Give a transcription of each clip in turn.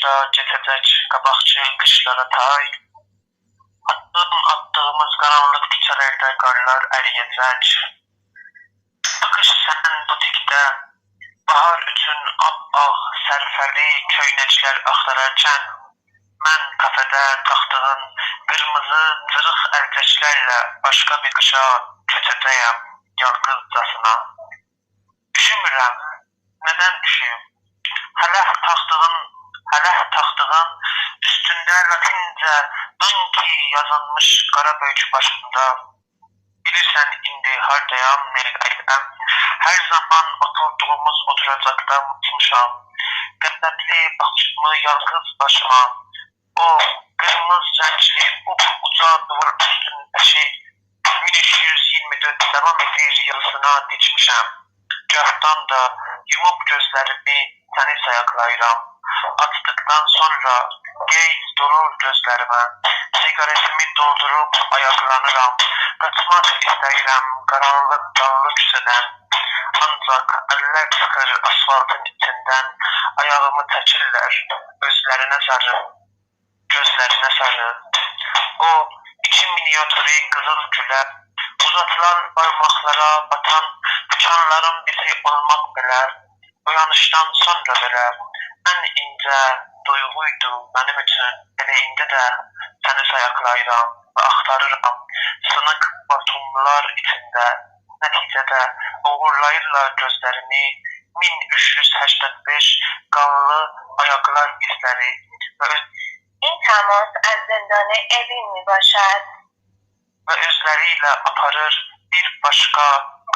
başa cesecek kabakçı kışlara tay. Attığımız karanlık küçelerde karlar eriyecek. Bakış sen butikte, bahar üçün ap-ağ sərfəli köynəklər axtararkən, mən kafede taxtığın qırmızı cırıq əlcəklərlə başqa bir qışa köçəcəyəm yalqızcasına. Üşümürəm, nədən üşüyüm? Hələ taxtığın üstündə latincə Anki yazılmış qara böyük başında. Bilirsən indi hardayam, neredəyəm? Hər zaman oturduğumuz oturacaqda unutmuşam. Qəzəbli baxışımı yalqız başıma. O qırmızı rəngli uca duvar üstündəki 1324 devam edir yazısına dikmişəm. Gahdan da yumub gözlərimi səni sayaqlayıram. Açdıqdan sonra geyz durur gözlərimə. Sigaretimi doldurup ayaklanıram. Kaçmak istəyirəm karanlık dallı küçədən. Ancak eller çıkır asfaltın içinden. Ayağımı çəkirlər özlerine sarı, gözlerine sarı. O iki minyatürü kızıl gülə, uzatılan parmaklara batan bıçanların bizi olmak belə, uyanıştan sonra belə, en ince duyguydu benim için. Elə indi də səni sayaqlayıram ve axtarıram sınık batumlar içinde. Neticede uğurlayırlar gözlerimi 1385 qanlı ayaklar izleri ve این تماس از زندان اوین می باشد. özleriyle aparır bir başka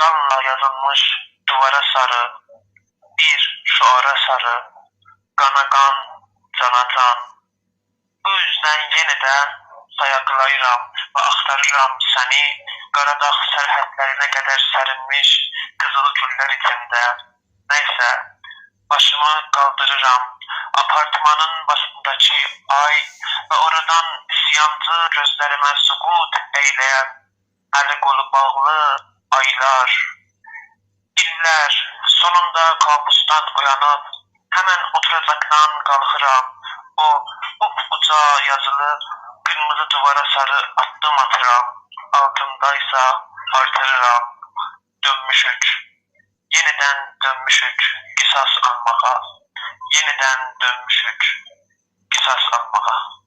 qanla yazılmış duvara sarı, bir şuara sarı, qana qan, cana can. Bu yüzden yine de sayaqlayıram ve axtarıram seni Qaradağ sərhədlərinə qədər sərilmiş qızıl güllər içində. Neyse, başımı kaldırıram apartmanın başındaki ay ve oradan isyancı gözlerime sukut eyleyen eli kolu bağlı aylar. İller sonunda kabustan uyanıp hemen oturacaktan kalkıram. O uca yazılı kırmızı duvara sarı attım atıram. Altındaysa artırıram. Dönmüşük. Yeniden dönmüşük qisas almağa. Yeniden dönmüşük qisas almağa.